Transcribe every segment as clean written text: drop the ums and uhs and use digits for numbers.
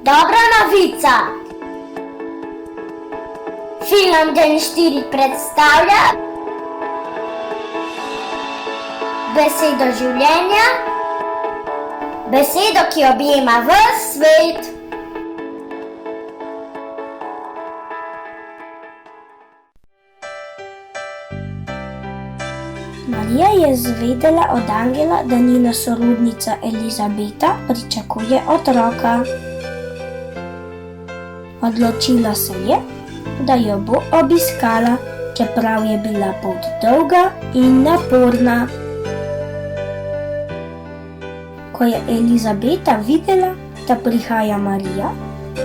Dobra novica! Film Gen 4 predstavlja besedo življenja, besedo, ki objema ves svet. Marija je zvedela od angela, da njena sorodnica Elizabeta pričakuje otroka. Odločila se je, da jo bo obiskala, čeprav je bila pot dolga in naporna. Ko je Elizabeta videla, da prihaja Marija,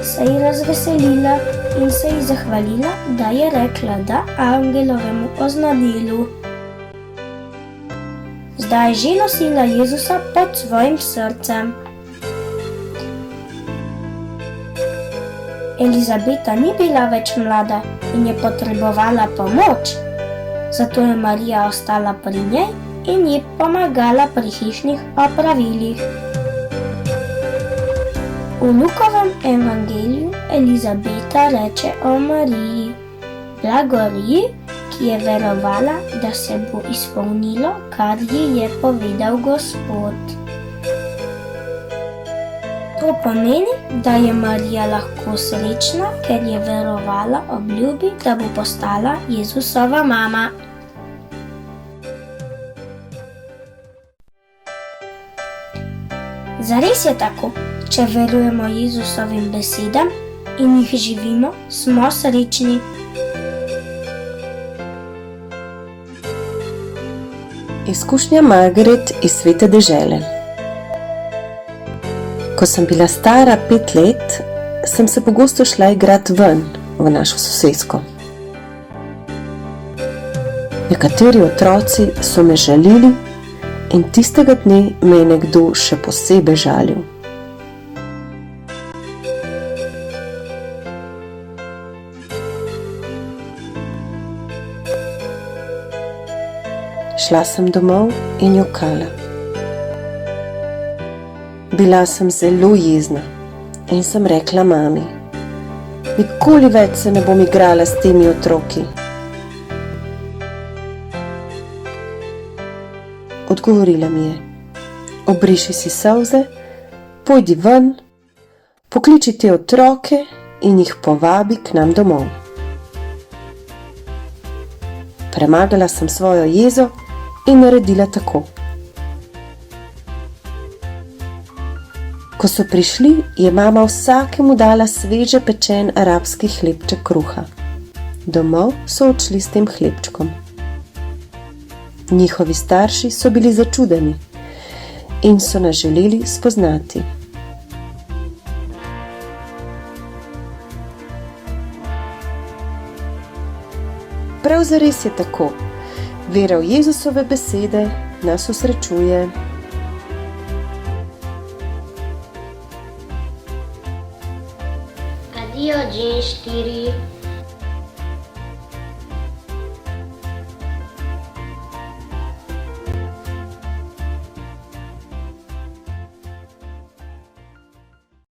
se je razveselila in se ji zahvalila, da je rekla da angelovemu oznanilu. Zdaj je že nosila Jezusa pod svojim srcem. Elizabeta ni bila več mlada in je potrebovala pomoč, zato je Marija ostala pri njej in ji pomagala pri hišnih opravilih. V Lukovem evangeliju Elizabeta reče o Mariji: blagorji, ki je verovala, da se bo izpolnilo, kar ji je povedal Gospod. To pomeni, da je Marija lahko srečna, ker je verovala obljubi, da bo postala Jezusova mama. Zares je tako, če verujemo Jezusovim besedam in jih živimo, smo srečni. Izkušnja Margaret iz Svete dežele. Ko sem bila stara 5 let, sem se pogosto šla igrat ven v našo sosesko. Nekateri otroci so me žalili in tistega dne me je nekdo še posebej žalil. Šla sem domov in jokala. Bila sem zelo jezna in sem rekla mami: nikoli več se ne bom igrala s temi otroki. Odgovorila mi je: obriši si solze, pojdi ven, pokliči te otroke in jih povabi k nam domov. Premagala sem svojo jezo in naredila tako. Ko so prišli, je mama vsakemu dala sveže pečen arabski hlebček kruha. Domov so odšli s tem hlebčkom. Njihovi starši so bili začudeni in so nas želeli spoznati. Prav zares je tako. Vera v Jezusove besede nas osrečuje. Adijo, Gen 4.